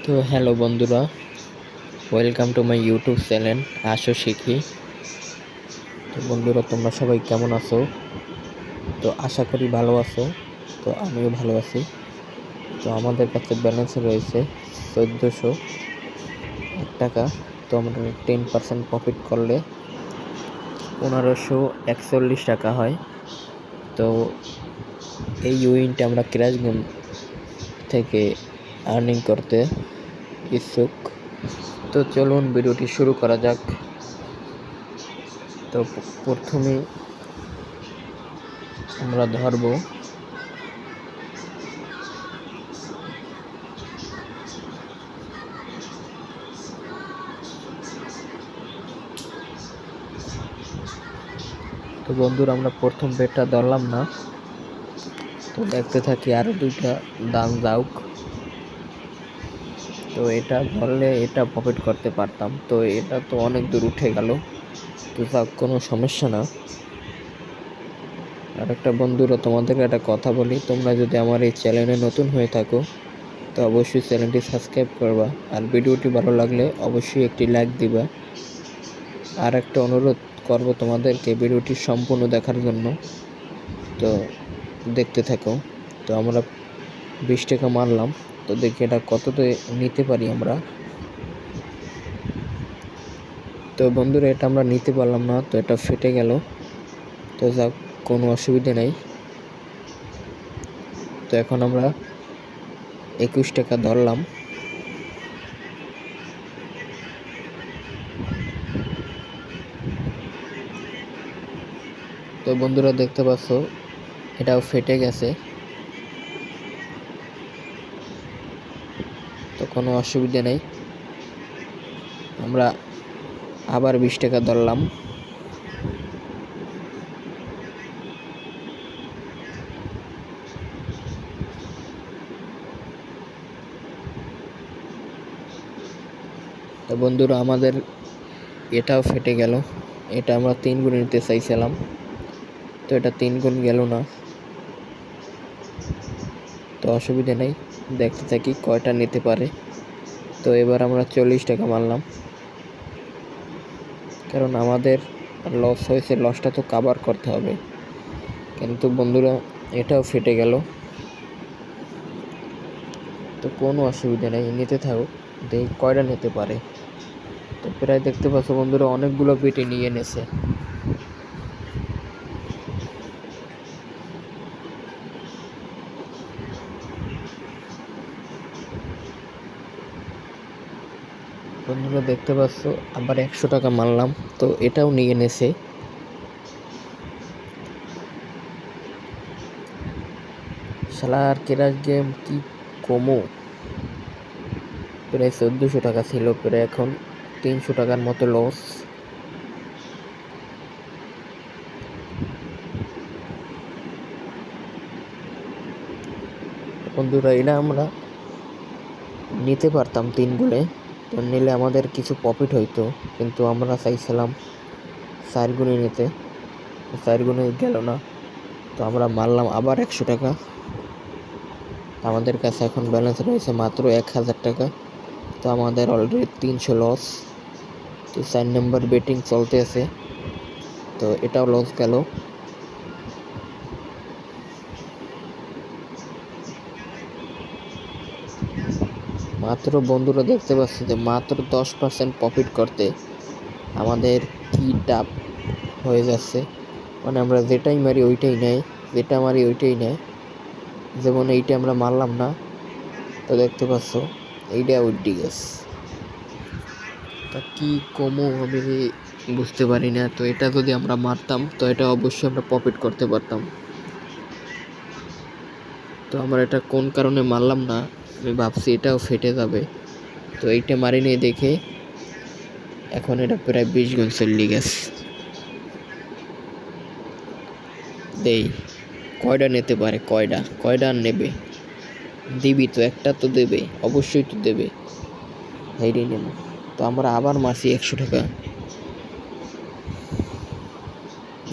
তো হ্যালো বন্ধুরা, welcome to my YouTube channel আসো শিখি। তো বন্ধুরা, তোমরা সবাই কেমন আছো? তো আশা করি ভালো আছো। তো আমিও ভালো আছি। তো আমাদের কাছে ব্যালেন্স রয়েছে 1401 টাকা। তো আমরা 10% প্রফিট করলে 1541 টাকা হয়। তো এই উইনটা আমরা ক্র্যাশ গেম থেকে আর্নিং করতে ইচ্ছুক। তো চলুন ভিডিওটি শুরু করা যাক। তো প্রথমে আমরা ধরবো তো বন্ধুরা, আমরা প্রথম বেটটা ধরলাম না। তো দেখতে থাকি আরো দুইটা দান যাওক। তো এটা ধরলে এটা প্রফিট করতে পারতাম। তো এটা তো অনেক দূর উঠে গেল। তো যাক, কোনো সমস্যা না। আর একটা বন্ধুরা, তোমাদেরকে একটা কথা বলি, তোমরা যদি আমার এই চ্যানেলে নতুন হয়ে থাকো তো অবশ্যই চ্যানেলটি সাবস্ক্রাইব করবা। আর ভিডিওটি ভালো লাগলে অবশ্যই একটি লাইক দিবা। আর একটা অনুরোধ করব তোমাদেরকে ভিডিওটি সম্পূর্ণ দেখার জন্য। তো দেখতে থাকো। তো আমরা 20 টাকা মারলাম। তো দেখি এটা কততে নিতে পারি আমরা। তো বন্ধুরা, এটা আমরা নিতে পারলাম না। তো এটা ফেটে গেল। তো যাক, কোনো অসুবিধা নেই। তো এখন আমরা 21 টাকা ধরলাম। তো বন্ধুরা, দেখতে পাচ্ছ এটাও ফেটে গেছে। তো কোনো অসুবিধা নেই। আমরা আবার 20 টাকা ধরলাম। তো বন্ধুরা, আমাদের এটাও ফেটে গেল। এটা আমরা 3 গুণ নিতে চাইছিলাম। তো এটা 3 গুণ গেল না। তো অসুবিধা নেই, দেখতে থাকি কয়টা নিতে পারে। তো এবার আমরা 40 টাকা মারলাম, কারণ আমাদের লস হয়েছে, লসটা তো কভার করতে হবে। কিন্তু বন্ধুরা, এটাও ফেটে গেল। তো কোনো অসুবিধা নেই, নিতে থাকো, দেখি কয়টা নিতে পারে। তো প্রায় দেখতে পাচ্ছ বন্ধুরা, অনেকগুলো পেটি নিয়ে এনেছে। বন্ধুরা দেখতে পাচ্ছ, আবার 100 টাকা মারলাম। তো এটাও নিয়ে এনেছে। শালার ক্র্যাশ গেম কি কমো। প্রায় 1400 টাকা ছিল, প্রায় এখন 300 টাকার মতো লস। বন্ধুরা, এটা আমরা নিতে পারতাম 3 গুণে। তো নিলে আমাদের কিছু প্রফিট হইতো, কিন্তু আমরা চাইছিলাম 4 গুণে নিতে। 4 গুণে গেল না। তো আমরা মারলাম আবার 100 টাকা। আমাদের কাছে এখন ব্যালেন্স রয়েছে মাত্র 1000 টাকা। তো আমাদের অলরেডি 300 লস। তো 4 নম্বর বেটিং চলতে আছে। তো এটাও লস গেল। মাত্র বন্ধুরা দেখতে পাচ্ছি যে মাত্র 10% প্রফিট করতে আমাদের কি টাপ হয়ে যাচ্ছে। মানে আমরা যেটাই মারি ওইটাই নেয়, যেটা মারি ওইটাই নেয়। যেমন এইটা আমরা মারলাম না। তো দেখতে পাচ্ছ এইটা উড্ডি গেছে। তা কি কমো আমি বুঝতে পারি না। তো এটা যদি আমরা মারতাম তো এটা অবশ্যই আমরা প্রফিট করতে পারতাম। তো আমরা এটা কোন কারণে মারলাম না, আমি ভাবছি এটাও ফেটে যাবে। তো এইটা মারি নিয়ে দেখে এখন এটা প্রায় 20 গুণ চলে গেছে। দেই কয়টা নিতে পারে, কয়টা নেবে। দিবি তো, একটা তো দেবে, অবশ্যই তো দেবে। হেইটাই নেব। তো আমরা আবার মারছি 100 টাকা।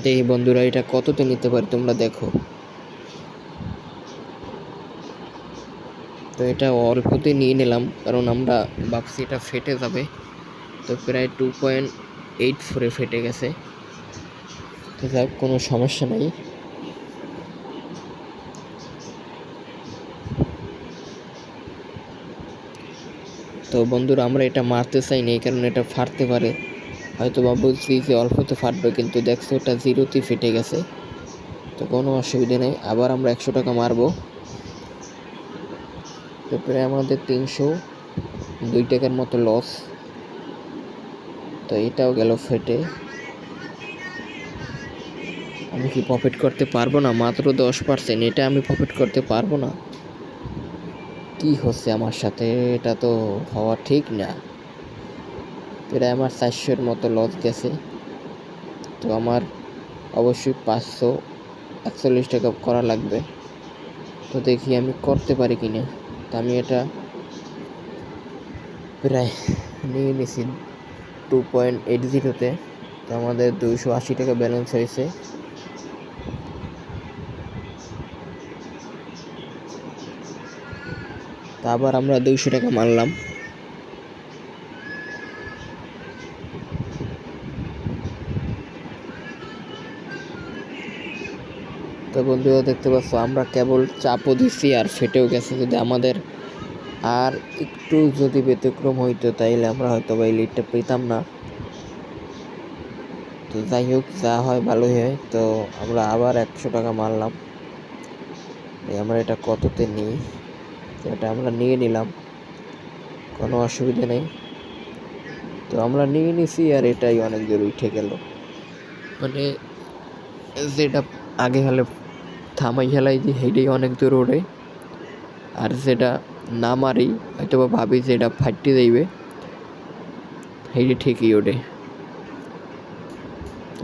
দেখি বন্ধুরা, এটা কততে নিতে পারি তোমরা দেখো। তো এটা অল্পতে নিয়ে নিলাম, কারণ আমরা ভাবছি এটা ফেটে যাবে। তো প্রায় 2.84 ফেটে গেছে। তো যাক, কোনো সমস্যা নাই। তো বন্ধুরা, আমরা এটা মারতে চাই না, এই কারণে এটা ফাটতে পারে। হয়তো বা বলছি যে অল্পতে ফাটবে, কিন্তু দেখছো এটা 0তেই ফেটে গেছে। তো কোনো অসুবিধা নেই, আবার আমরা 100 টাকা মারবো। তো প্রায় আমাদের 302 টাকার মতো লস। তো এটাও গেল ফেটে। আমি কি প্রফিট করতে পারবো না? মাত্র 10%, এটা আমি প্রফিট করতে পারবো না? কি হচ্ছে আমার সাথে? এটা তো হওয়া ঠিক না। প্রায় আমার 400-এর মতো লস গেছে। তো আমার অবশ্যই 541 টাকা করা লাগবে। তো দেখি আমি করতে পারি কিনা। তো আমি এটা প্রায় নিয়ে নিছি 2.80-তে। তো আমাদের 280 টাকা ব্যালেন্স হয়েছে। তো আবার আমরা 200 টাকা মারলাম। তো বন্ধুরা, দেখতে পাচ্ছ আমরা কেবল চাপও দিচ্ছি আর ফেটেও গেছে। যদি আমাদের আর একটু যদি ব্যতিক্রম হইতো, তাইলে আমরা হয়তো বা এই লিডটা পেতাম না। তো যাই হোক, যা হয় ভালোই হয়। তো আমরা আবার 100 টাকা মারলাম। আমরা এটা কততে নিই? তো এটা আমরা নিয়ে নিলাম, কোনো অসুবিধা নেই। তো আমরা নিয়ে নিছি, আর এটাই অনেক দূর উঠে গেল। মানে যেটা আগে হলে থামাই হেলাই যে হেইটাই অনেক দূর ওড়ে, আর যেটা না মারি হয়তো বা ভাবি যে এটা ফাটতে যাইবে, হেইটা ঠিকই ওঠে।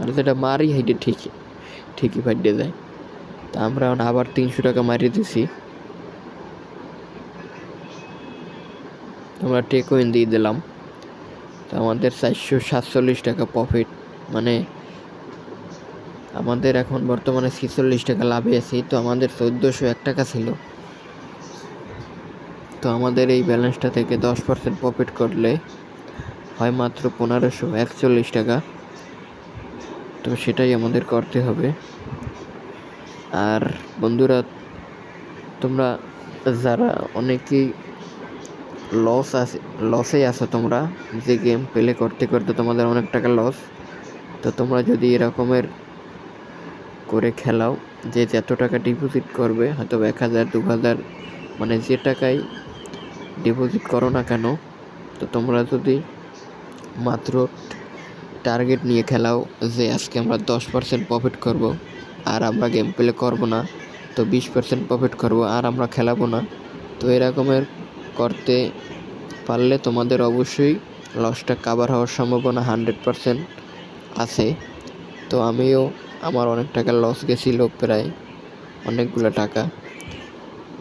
আর যেটা মারি হেইটা ঠিকই ফাটতে যায়। তা আমরা আবার 300 টাকা মারিয়ে দিছি। আমরা টেকওয়েন দিয়ে দিলাম। তো আমাদের 447 টাকা প্রফিট। মানে আমাদের এখন বর্তমানে 46 টাকা লাভে আছি। তো আমাদের 1401 টাকা ছিল। তো আমাদের এই ব্যালেন্সটা থেকে 10% প্রফিট করলে হয় মাত্র 1541 টাকা। তো সেটাই আমাদের করতে হবে। আর বন্ধুরা, তোমরা যারা অনেকেই লসে আছো, তোমরা যে গেম প্লে করতে করতে তোমাদের অনেক টাকা লস, তো তোমরা যদি এরকমের করে খেলাও যে যত টাকা ডিপোজিট করবে, হয়তো 1000 2000, মানে যে টাকায় ডিপোজিট করো না কেন, তো তোমরা যদি মাত্র টার্গেট নিয়ে খেলাও যে আজকে আমরা 10% প্রফিট করব, আর আমরা গেম প্লে করবো না, তো 20% প্রফিট করব, আর আমরা খেলাবো না, তো এরকমের করতে পারলে তোমাদের অবশ্যই লসটা কাভার হওয়ার সম্ভাবনা 100% আছে। তো আমার অনেক টাকা লস গেছিলো, প্রায় অনেকগুলো টাকা।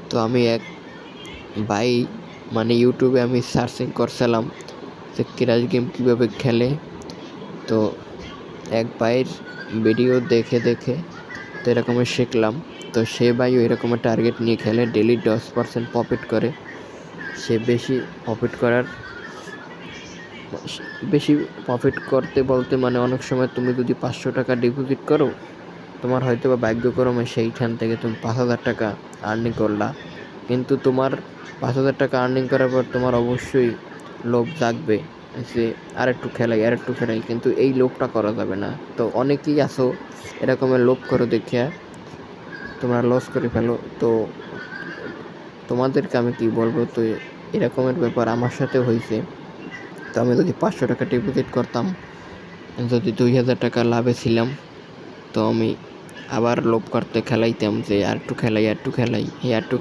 তো আমি এক ভাই, মানে ইউটিউবে আমি সার্চিং করছিলাম যে ক্র্যাশ গেম কীভাবে খেলে। তো এক ভাইয়ের ভিডিও দেখে তো এরকমের শিখলাম। তো সে ভাইও এরকমের টার্গেট নিয়ে খেলে, ডেলি 10% প্রফিট করে। সে বেশি প্রফিট করতে বলতে, মানে অনেক সময় তুমি যদি 500 টাকা ডিপোজিট করো, তোমার হয়তো বা ভাগ্যক্রমে সেইখান থেকে তুমি 5000 টাকা আর্নিং করলা। কিন্তু তোমার 5000 টাকা আর্নিং করার পর তোমার অবশ্যই লোভ জাগবে যে আরেকটু খেলাই, কিন্তু এই লোভটা করা যাবে না। তো অনেকেই আছো এরকমের লোভ করো দেখিয়া তোমরা লস করে ফেলো। তো তোমাদেরকে আমি কি বলবো, তো এরকমের ব্যাপার আমার সাথে হয়েছে। তো আমি যদি 500 টাকা ডিপোজিট করতাম, যদি 2000 টাকা লাভে ছিলাম, তো আমি আবার লোভ করতে খেলাইতাম যে আর একটু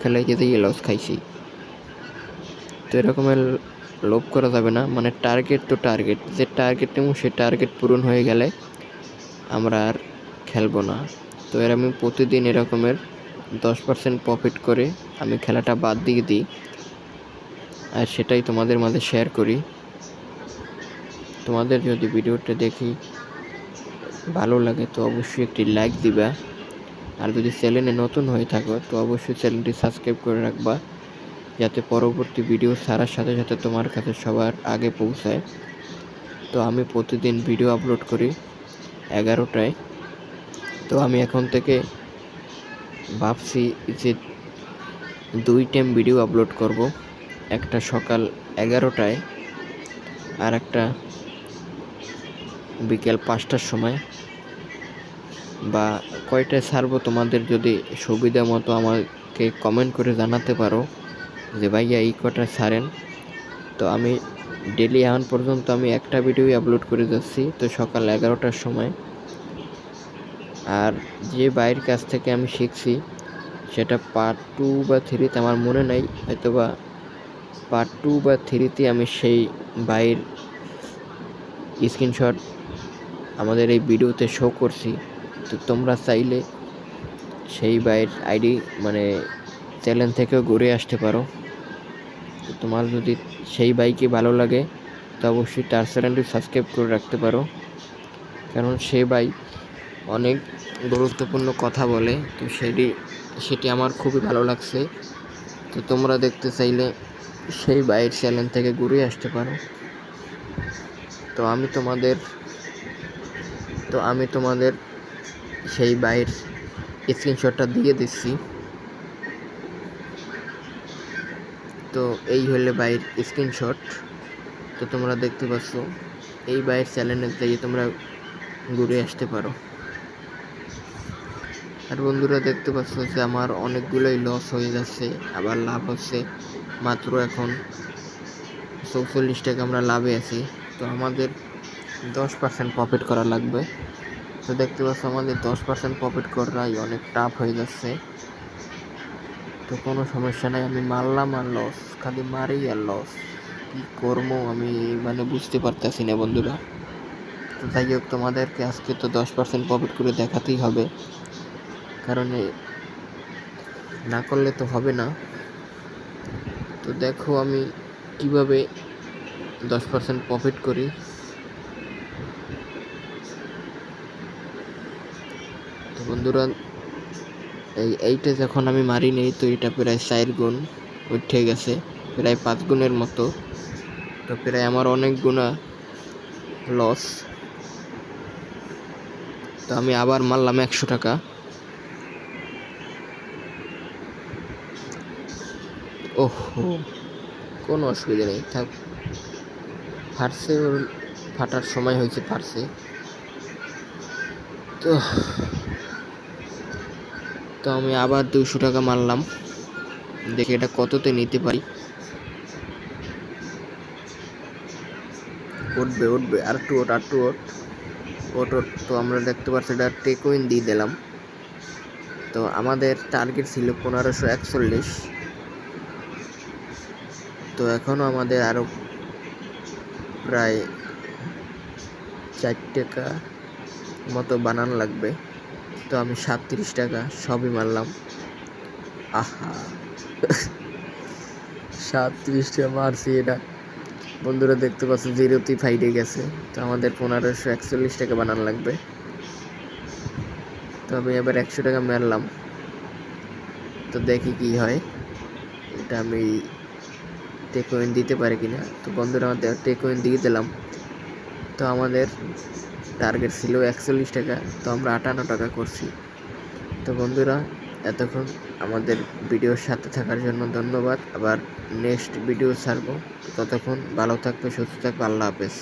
খেলাইতে দিয়ে লস খাইছি। তো এরকমের লোভ করা যাবে না। মানে টার্গেট যে টার্গেট নেব, সে টার্গেট পূরণ হয়ে গেলে আমরা আর খেলবো না। তো আমি প্রতিদিন এরকমের 10% প্রফিট করে আমি খেলাটা বাদ দিয়ে দিই, আর সেটাই তোমাদের মাঝে শেয়ার করি। তোমাদের যদি ভিডিওটা দেখি ভালো লাগে, তো অবশ্যই একটি লাইক দিবা। আর যদি চ্যানেলে নতুন হয়ে থাকো, তো অবশ্যই চ্যানেলটি সাবস্ক্রাইব করে রাখবা। যাতে পরবর্তী ভিডিও ছাড়ার সাথে সাথে তোমার কাছে সবার আগে পৌঁছায়। তো আমি প্রতিদিন ভিডিও আপলোড করি 11টায়। তো আমি এখন থেকে ভাবছি যে 2 টাইম ভিডিও আপলোড করব, একটা সকাল 11টায় আর একটা বিকেল 5টার সময়, বা কয়টায় ছাড়বো তোমাদের যদি সুবিধা মতো আমাকে কমেন্ট করে জানাতে পারো যে ভাইয়া এই কটা ছাড়েন। তো আমি ডেলি এখন পর্যন্ত আমি একটা ভিডিওই আপলোড করে যাচ্ছি, তো সকাল 11টার সময়। আর যে ভাইয়ের কাছ থেকে আমি শিখছি সেটা পার্ট 2 বা 3তে আমার মনে নাই, হয়তো বা পার্ট 2 বা 3তে আমি সেই ভাইয়ের স্ক্রিনশট আমাদের এই ভিডিওতে শো করছি। তো তোমরা চাইলে সেই ভাইয়ের আইডি মানে চ্যানেল থেকেও ঘুরে আসতে পারো। তো তোমার যদি সেই বাইকে ভালো লাগে তো অবশ্যই তার চ্যানেলটি সাবস্ক্রাইব করে রাখতে পারো, কারণ সে ভাই অনেক গুরুত্বপূর্ণ কথা বলে। তো সেটি আমার খুবই ভালো লাগছে। তো তোমরা দেখতে চাইলে সেই ভাইয়ের চ্যানেল থেকে ঘুরে আসতে পারো। তো আমি তোমাদের সেই ভাইয়ের স্ক্রিনশটটা দিয়ে দিচ্ছি। তো এই হলে ভাইয়ের স্ক্রিনশট। তো তোমরা দেখতে পাচ্ছ এই ভাইয়ের চ্যানেলে গিয়ে তোমরা ঘুরে আসতে পারো। আর বন্ধুরা দেখতে পাচ্ছ যে আমার অনেকগুলোই লস হয়ে যাচ্ছে, আবার লাভ হচ্ছে। মাত্র এখন 44 টাকা আমরা লাভে আছি। তো আমাদের 10% প্রফিট করা লাগবে। তো দেখতে পাচ্ছ আমাদের 10% প্রফিট করাই অনেক টাফ হয়ে যাচ্ছে। তো কোনো সমস্যা নাই, আমি মারলাম আর লস, খালি মারি আর লস, কী করবো আমি মানে বুঝতে পারতেছি না বন্ধুরা। তো যাই হোক, তোমাদেরকে আজকে তো 10% প্রফিট করে দেখাতেই হবে, কারণ না করলে তো হবে না। তো দেখো আমি কিভাবে 10% প্রফিট করি। তো বন্ধুরা এইটা যখন আমি মারি নেই, তো এটা প্রায় 4 গুণ উঠে গেছে, প্রায় 5 গুণের মতো। তো প্রায় আমার অনেক গুণা লস। তো আমি আবার মারলাম 100 টাকা। ওহো, কোনো অসুবিধা নেই, থাক, ফাটছে, ওর ফাটার সময় হয়েছে, ফাটছে। তো আমি আবার 200 টাকা মারলাম, দেখি এটা কততে নিতে পারি। উঠবে আর একটু ওট। তো আমরা দেখতে পাচ্ছি এটা টেকউইন দিয়ে দিলাম। তো আমাদের টার্গেট ছিল 1541। তো এখনও আমাদের আরও প্রায় 4 টাকা মতো বানানো লাগবে। তো আমি 37 টাকা সবই মারলাম। আহা 37 টাকা মারছি, এটা বন্ধুরা দেখতে পাচ্ছি 0তেই ফাইটে গেছে। তো আমাদের 1541 টাকা বানানো লাগবে। তো আমি এবার 100 টাকা মারলাম, তো দেখি কি হয়, এটা আমি টেকউইন দিতে পারি কিনা। তো বন্ধুরা আমাদের টেকউইন দিয়ে দিলাম। তো আমাদের টার্গেট ছিল 41 টাকা, তো আমরা 58 টাকা করছি। তো বন্ধুরা এতক্ষণ আমাদের ভিডিওর সাথে থাকার জন্য ধন্যবাদ। আবার নেক্সট ভিডিও ছাড়বো, ততক্ষণ ভালো থাকবে, সুস্থ থাকবে, আল্লাহ হাফেজ।